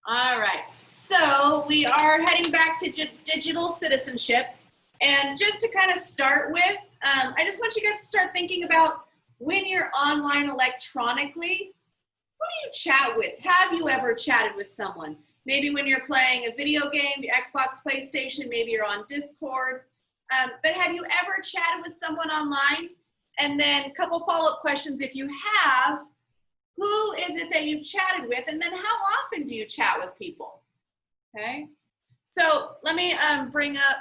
All right, so we are heading back to digital citizenship. And just to kind of start with, I just want you guys to start thinking about when you're online electronically, who do you chat with? Have you ever chatted with someone? Maybe when you're playing a video game, the Xbox, PlayStation, maybe you're on Discord. But have you ever chatted with someone online? And then a couple follow-up questions if you have. Who is it that you've chatted with? And then how often do you chat with people? Okay. So let me bring up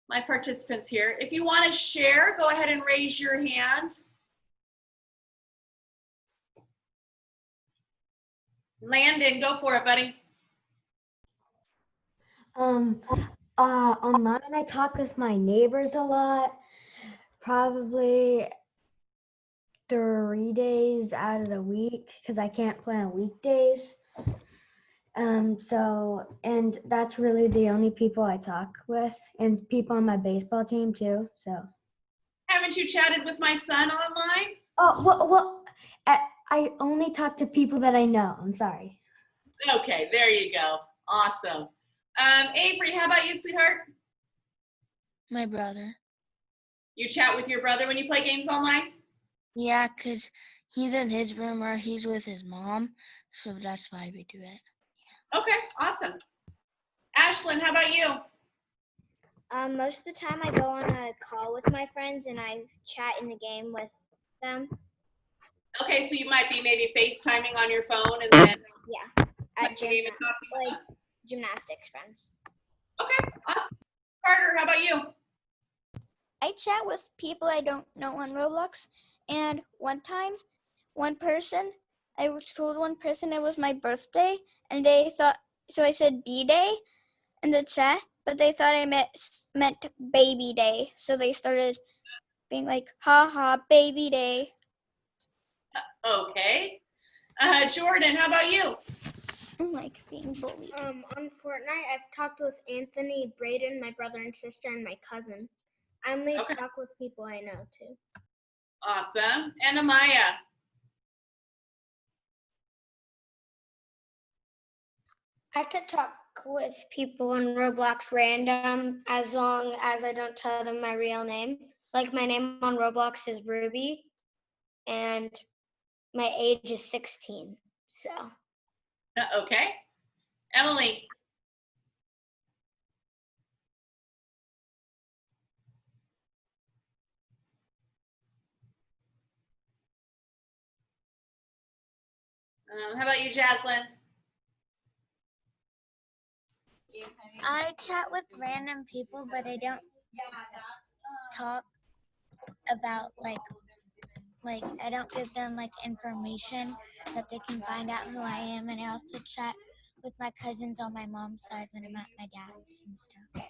my participants here. If you want to share, go ahead and raise your hand. Landon, go for it, buddy. Online I talk with my neighbors a lot, probably 3 days out of the week because I can't play on weekdays. And that's really the only people I talk with, and people on my baseball team too. So. Haven't you chatted with my son online? Oh, I only talk to people that I know. I'm sorry. Okay, there you go. Awesome. Avery, how about you, sweetheart? My brother. You chat with your brother when you play games online? Yeah, because he's in his room or he's with his mom, so that's why we do it. Yeah. Okay, awesome. Ashlyn, how about you? Most of the time I go on a call with my friends and I chat in the game with them. Okay, so you might be maybe FaceTiming on your phone and then at like gymnastics friends. Okay, awesome. Carter, how about you? I chat with people I don't know on Roblox, and one time, I told one person it was my birthday, and they thought, so I said B-Day in the chat, but they thought I meant baby day, so they started being like, ha, baby day. Okay. Jordan, how about you? I like being bullied. On Fortnite, I've talked with Anthony, Braden, my brother and sister, and my cousin. I only talk with people I know too. Awesome. And Amaya? I could talk with people on Roblox random as long as I don't tell them my real name. Like my name on Roblox is Ruby and my age is 16. So. Okay. Emily? How about you, Jaslyn? I chat with random people, but I don't talk about like I don't give them like information that they can find out who I am, and I also chat with my cousins on my mom's side when I'm at my dad's and stuff.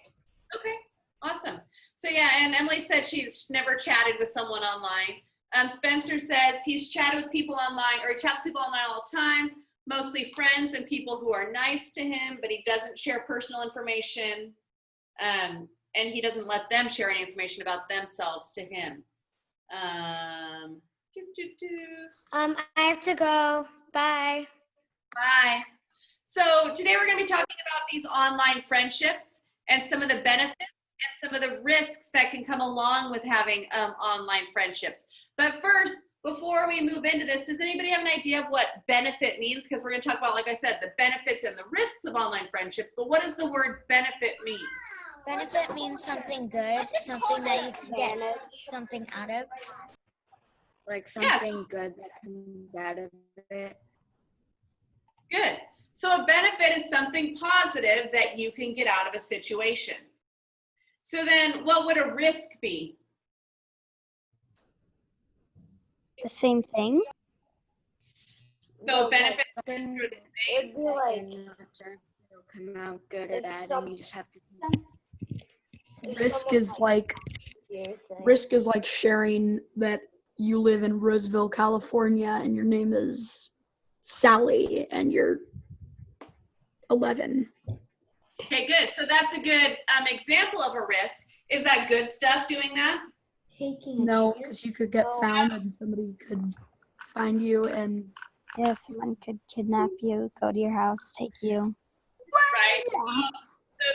Okay, awesome. So yeah, and Emily said she's never chatted with someone online. Spencer says he's chatted with people online, or he chats with people online all the time, mostly friends and people who are nice to him, but he doesn't share personal information, and he doesn't let them share any information about themselves to him. I have to go. Bye. Bye. So today we're going to be talking about these online friendships and some of the benefits and some of the risks that can come along with having online friendships. But first, before we move into this, does anybody have an idea of what benefit means? Because we're going to talk about, like I said, the benefits and the risks of online friendships. But what does the word benefit mean? Benefit means something good, something that you can get something out of. Like something good that comes out of it. Good. So a benefit is something positive that you can get out of a situation. So then what would a risk be? The same thing. So benefits are the same. It'd be like Not sure if it'll come out good or bad, and you just have to. Risk is like sharing that you live in Roseville, California, and your name is Sally, and you're 11. Okay, good. So that's a good example of a risk. Is that good stuff doing that? Taking No, because you could get found and somebody could find you and Yeah, someone could kidnap you, go to your house, take you. Right? So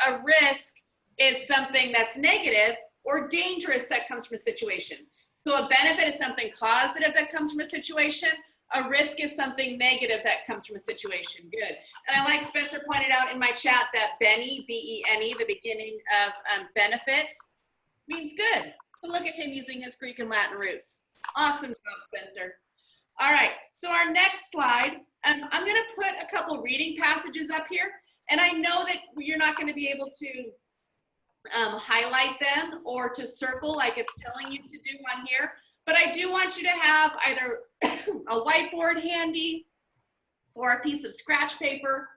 then a risk is something that's negative or dangerous that comes from a situation. So a benefit is something positive that comes from a situation. A risk is something negative that comes from a situation. Good. And I like Spencer pointed out in my chat that Benny, B-E-N-E, the beginning of benefits, means good. So look at him using his Greek and Latin roots. Awesome job, Spencer. All right, so our next slide, I'm going to put a couple reading passages up here. And I know that you're not going to be able to highlight them or to circle like it's telling you to do on here. But I do want you to have either a whiteboard handy or a piece of scratch paper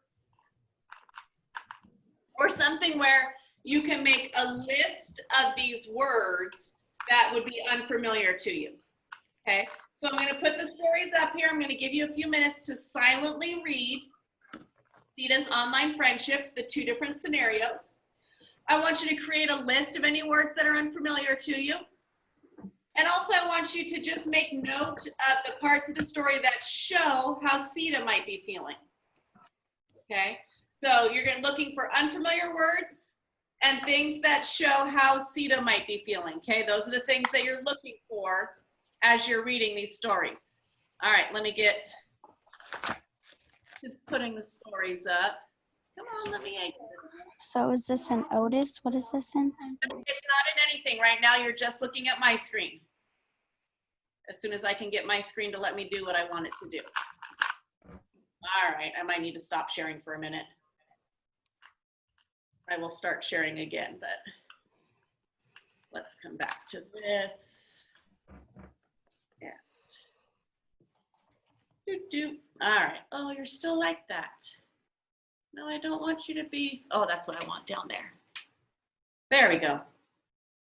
or something where you can make a list of these words that would be unfamiliar to you. Okay, so I'm going to put the stories up here. I'm going to give you a few minutes to silently read Sita's Online Friendships, the 2 different scenarios. I want you to create a list of any words that are unfamiliar to you. And also I want you to just make note of the parts of the story that show how Sita might be feeling. Okay, so you're looking for unfamiliar words and things that show how Sita might be feeling. Okay, those are the things that you're looking for as you're reading these stories. All right, let me get to putting the stories up. Come on, let me. So is this an Otis? What is this in? It's not in anything right now. You're just looking at my screen. As soon as I can get my screen to let me do what I want it to do. All right, I might need to stop sharing for a minute. I will start sharing again, but let's come back to this. Yeah. All right. Oh, you're still like that. No, I don't want you to be. Oh, that's what I want down there. There we go.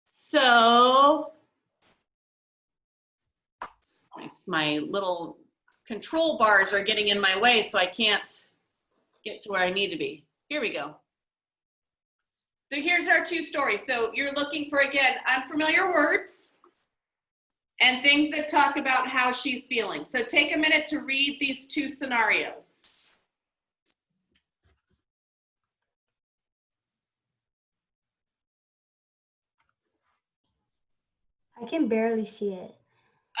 So my little control bars are getting in my way, so I can't get to where I need to be. Here we go. So here's our 2 stories. So you're looking for, again, unfamiliar words and things that talk about how she's feeling. So take a minute to read these 2 scenarios. I can barely see it.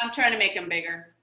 I'm trying to make them bigger.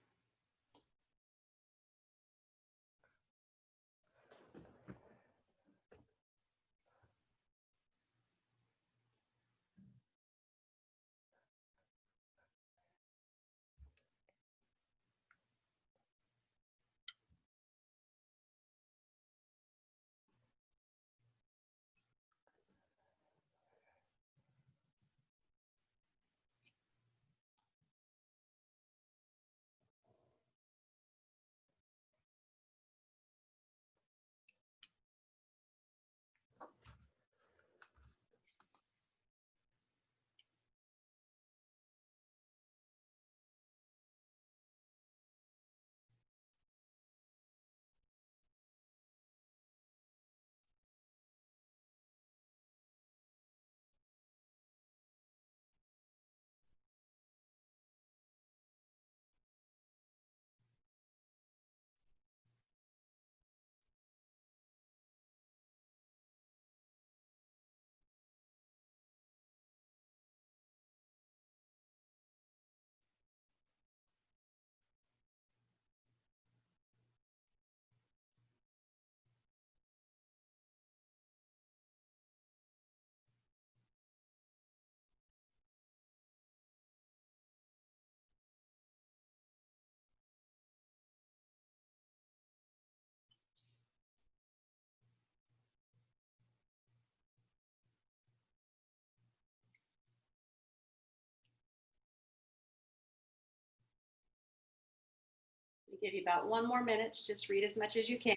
I'll give you about 1 more minute to just read as much as you can.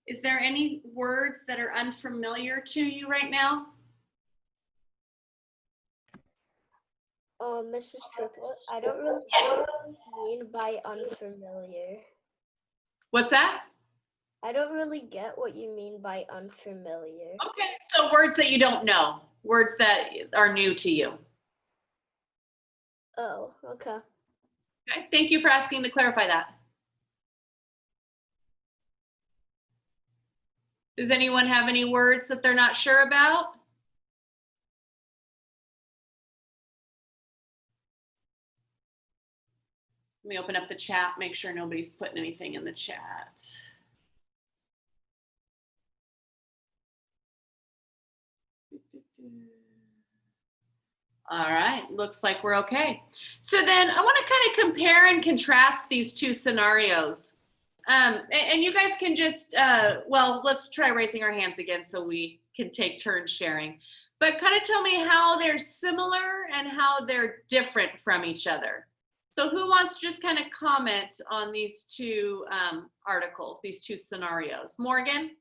Is there any words that are unfamiliar to you right now? Mrs. Triplet, I don't really know what you mean by unfamiliar. What's that? I don't really get what you mean by unfamiliar. Okay, so words that you don't know, words that are new to you. Oh, okay. Okay, thank you for asking to clarify that. Does anyone have any words that they're not sure about? Let me open up the chat, make sure nobody's putting anything in the chat. All right, looks like we're okay. So then I want to kind of compare and contrast these two scenarios. And you guys can just, well, let's try raising our hands again so we can take turns sharing. But kind of tell me how they're similar and how they're different from each other. So who wants to just kind of comment on these two articles, these two scenarios? Morgan?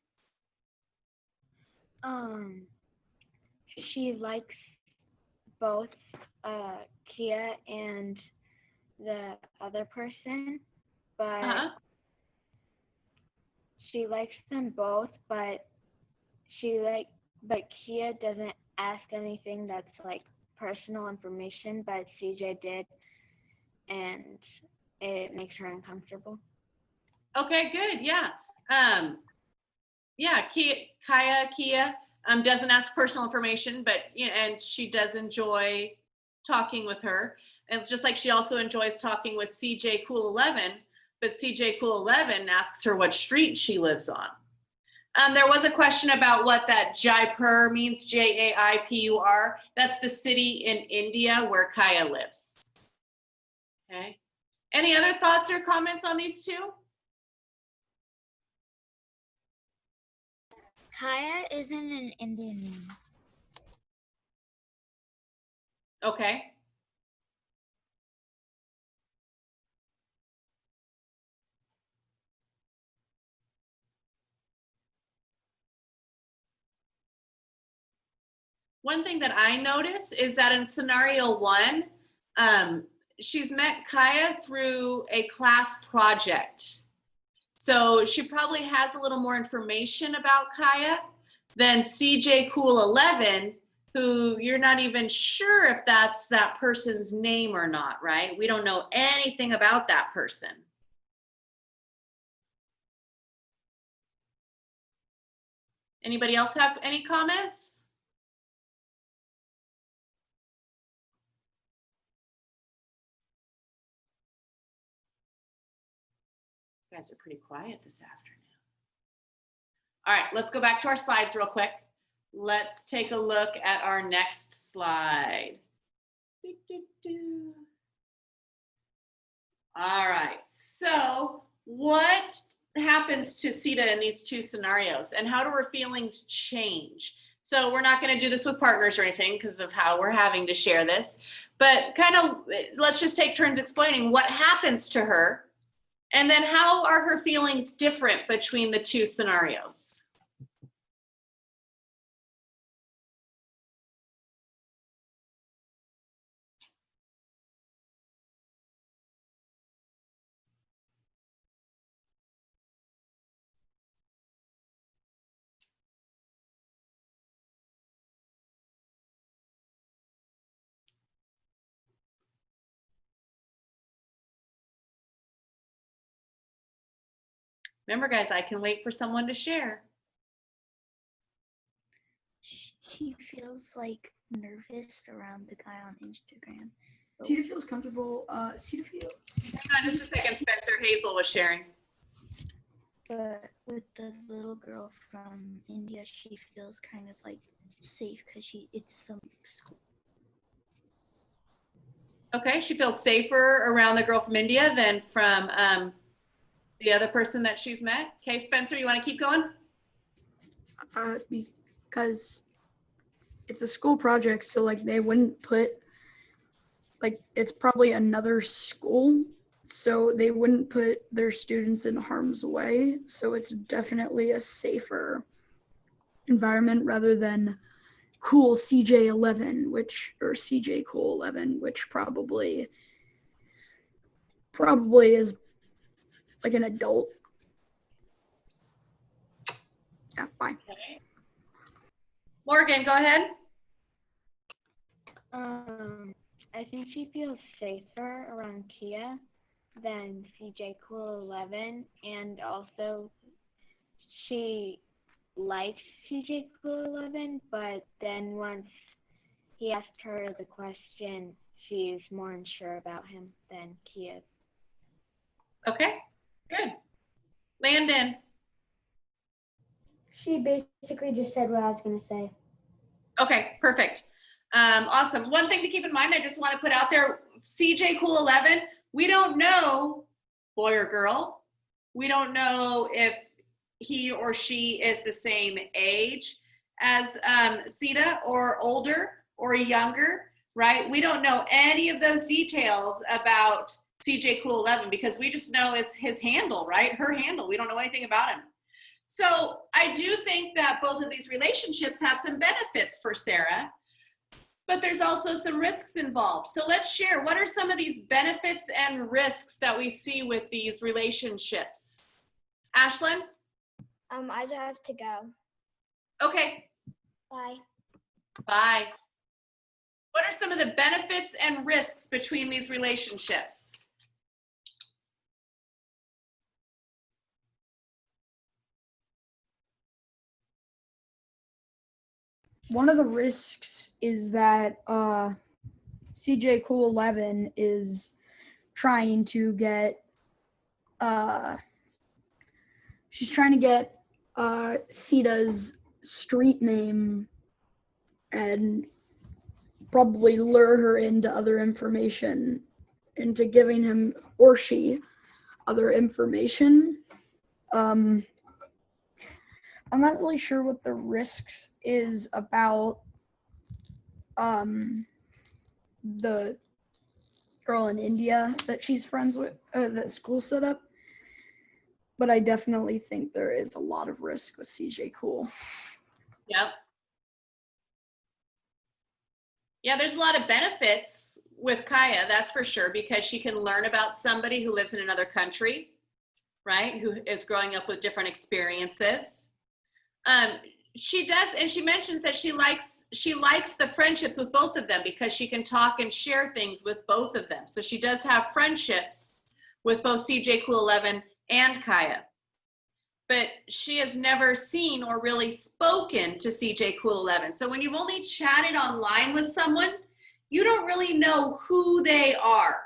She likes both Kia and the other person, but she likes them both, but Kia doesn't ask anything that's like personal information, but CJ did, and it makes her uncomfortable. Okay, good. Yeah. Yeah, Kia doesn't ask personal information, but and she does enjoy talking with her. And it's just like she also enjoys talking with CJ Cool 11, but CJ Cool 11 asks her what street she lives on. There was a question about what that Jaipur means, Jaipur. That's the city in India where Kaya lives. Okay. Any other thoughts or comments on these two? Kaya isn't an Indian name. Okay. One thing that I notice is that in scenario one, she's met Kaya through a class project. So she probably has a little more information about Kaya than CJ Cool 11, who you're not even sure if that's that person's name or not, right? We don't know anything about that person. Anybody else have any comments? You guys are pretty quiet this afternoon. All right, let's go back to our slides real quick. Let's take a look at our next slide. All right, so what happens to Sita in these two scenarios and how do her feelings change? So we're not going to do this with partners or anything because of how we're having to share this, but kind of let's just take turns explaining what happens to her and then how are her feelings different between the two scenarios? Remember, guys, I can wait for someone to share. She feels like nervous around the guy on Instagram. Sita feels comfortable. Sita feels. Hang on just a second, Spencer. Hazel was sharing. But with the little girl from India, she feels kind of like safe because it's some school. Okay, she feels safer around the girl from India than from the other person that she's met. Okay, Spencer, you want to keep going? Because it's a school project, so like they wouldn't put, like, it's probably another school so they wouldn't put their students in harm's way. So it's definitely a safer environment rather than Cool CJ11, or CJ Cool 11, which probably is like an adult. Yeah, bye. Morgan, go ahead. I think she feels safer around Kia than CJ Cool 11, and also she likes CJ Cool 11, but then once he asked her the question, she's more unsure about him than Kia. Okay, good. Landon. She basically just said what I was going to say. Okay, perfect. Awesome. One thing to keep in mind, I just want to put out there, CJ Cool 11, we don't know, boy or girl, we don't know if he or she is the same age as Sita, or older or younger, right? We don't know any of those details about CJ Cool 11 because we just know it's his handle, right? Her handle. We don't know anything about him. So I do think that both of these relationships have some benefits for Sarah, but there's also some risks involved. So let's share, what are some of these benefits and risks that we see with these relationships? Ashlyn? I just have to go. Okay. Bye. Bye. What are some of the benefits and risks between these relationships? One of the risks is that CJ Cool 11 is trying to get Sita's street name and probably lure her into other information, into giving him or she other information. I'm not really sure what the risks is about the girl in India that she's friends with, that school set up. But I definitely think there is a lot of risk with CJ Cool. Yep. Yeah, there's a lot of benefits with Kaya, that's for sure, because she can learn about somebody who lives in another country, right? Who is growing up with different experiences. She does, and she mentions that she likes the friendships with both of them because she can talk and share things with both of them. So she does have friendships with both CJ Cool 11 and Kaya. But she has never seen or really spoken to CJ Cool 11. So when you've only chatted online with someone, you don't really know who they are.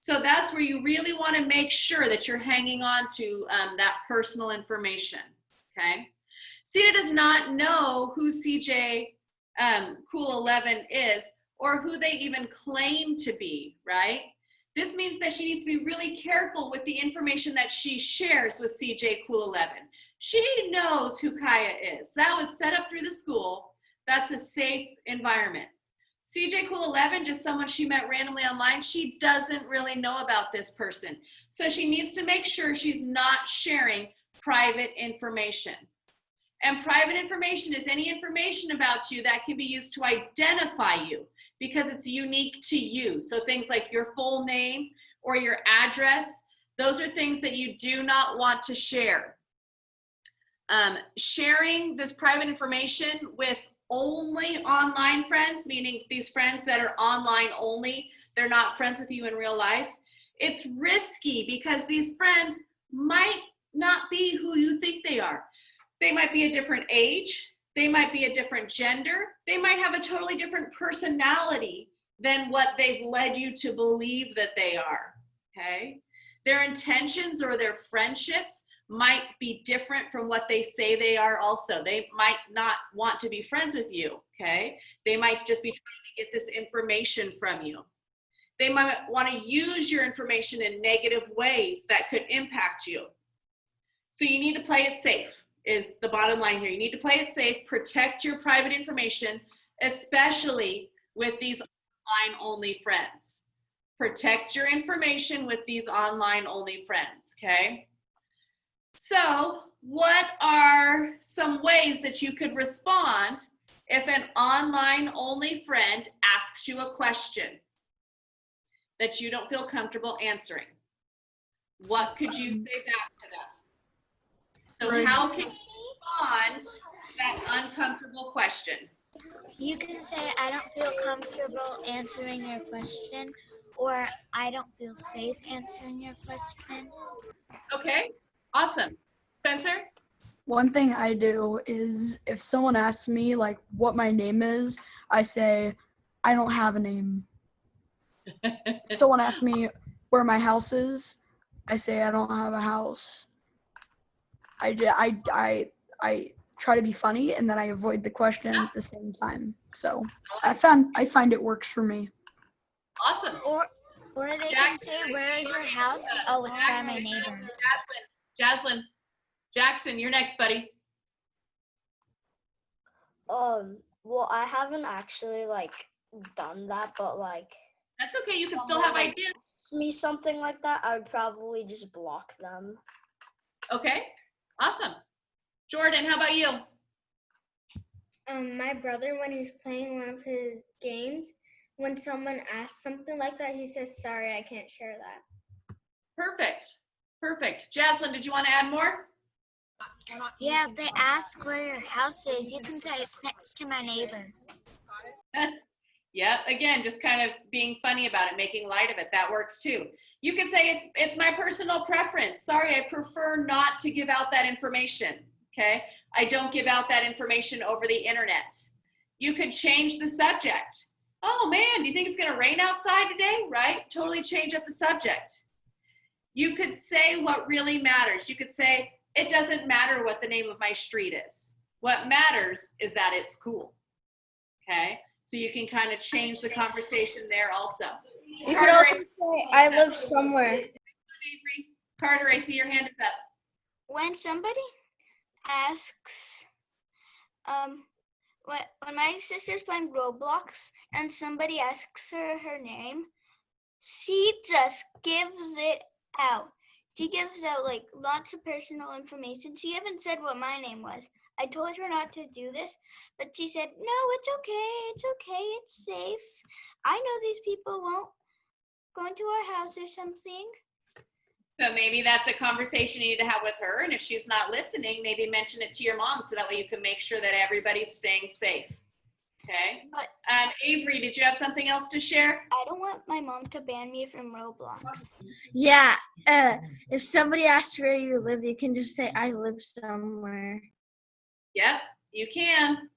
So that's where you really want to make sure that you're hanging on to that personal information, okay? Sita does not know who CJ Cool 11 is or who they even claim to be, right? This means that she needs to be really careful with the information that she shares with CJ Cool 11. She knows who Kaya is. That was set up through the school. That's a safe environment. CJ Cool 11, just someone she met randomly online, she doesn't really know about this person. So she needs to make sure she's not sharing private information. And private information is any information about you that can be used to identify you because it's unique to you. So things like your full name or your address, those are things that you do not want to share. Sharing this private information with only online friends, meaning these friends that are online only, they're not friends with you in real life, it's risky because these friends might not be who you think they are. They might be a different age, they might be a different gender, they might have a totally different personality than what they've led you to believe that they are, okay? Their intentions or their friendships might be different from what they say they are also. They might not want to be friends with you, okay? They might just be trying to get this information from you. They might want to use your information in negative ways that could impact you. So you need to play it safe, is the bottom line here. You need to play it safe, protect your private information, especially with these online-only friends. Protect your information with these online only friends, okay? So what are some ways that you could respond if an online only friend asks you a question that you don't feel comfortable answering? What could you say back to them? So how can you respond to that uncomfortable question? You can say, I don't feel comfortable answering your question, or I don't feel safe answering your question. Okay, awesome. Spencer? One thing I do is if someone asks me like what my name is, I say, I don't have a name. If someone asks me where my house is, I say I don't have a house. I try to be funny and then I avoid the question at the same time. So I find it works for me. Awesome. Or they can say, where is your house? Oh, it's by my neighbor. Jackson, you're next, buddy. Well, I haven't actually like done that, but like That's okay, you can still have like, ideas. ask me something like that, I would probably just block them. Okay, awesome. Jordan, how about you? My brother, when he's playing one of his games, when someone asks something like that, he says, sorry, I can't share that. Perfect. Jaslyn, did you want to add more? Yeah, if they ask where your house is, you can say it's next to my neighbor. Yep, again, just kind of being funny about it, making light of it. That works too. You could say it's my personal preference. Sorry, I prefer not to give out that information. Okay, I don't give out that information over the internet. You could change the subject. Oh man, do you think it's gonna rain outside today? Right? Totally change up the subject. You could say what really matters. You could say, it doesn't matter what the name of my street is. What matters is that it's cool. Okay? So you can kind of change the conversation there also. You could also say, I live somewhere. Carter, I see your hand is up. When somebody asks, when my sister's playing Roblox and somebody asks her name, she just gives it out. She gives out like lots of personal information. She even said what my name was. I told her not to do this, but she said, no, it's okay, it's safe. I know these people won't go into our house or something. So maybe that's a conversation you need to have with her, and if she's not listening, maybe mention it to your mom so that way you can make sure that everybody's staying safe. Okay. But Avery, did you have something else to share? I don't want my mom to ban me from Roblox. Yeah, if somebody asks where you live, you can just say, I live somewhere. Yep, you can.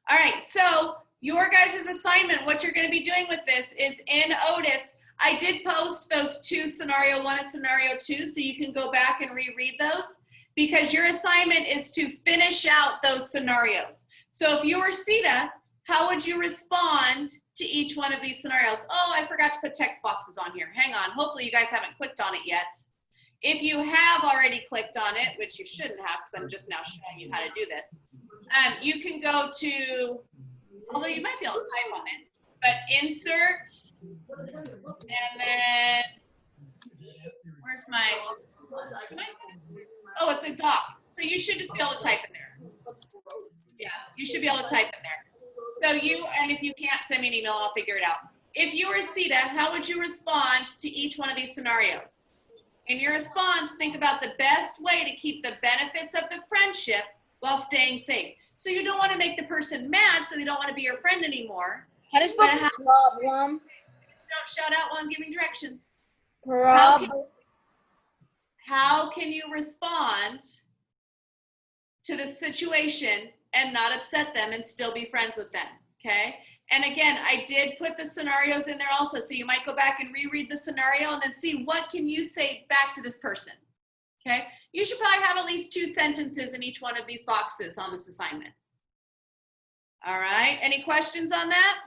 All right, so your guys' assignment, what you're going to be doing with this is in Otis. I did post those two, scenario 1 and scenario 2, so you can go back and reread those because your assignment is to finish out those scenarios. So if you were Sita, how would you respond to each one of these scenarios? Oh, I forgot to put text boxes on here. Hang on, hopefully you guys haven't clicked on it yet. If you have already clicked on it, which you shouldn't have because I'm just now showing you how to do this, you can go to, although you might be able to type on it, but insert, and then, where's my, oh, it's a doc. So you should just be able to type in there. Yeah, you should be able to type in there. So and if you can't, send me an email, I'll figure it out. If you were Sita, how would you respond to each one of these scenarios? In your response, think about the best way to keep the benefits of the friendship while staying safe. So you don't want to make the person mad, so they don't want to be your friend anymore. How does problem? Don't shout out while I'm giving directions. Problem. How can you respond to the situation and not upset them and still be friends with them, okay? And again, I did put the scenarios in there also, so you might go back and reread the scenario and then see what can you say back to this person, okay? You should probably have at least 2 sentences in each one of these boxes on this assignment. All right, any questions on that?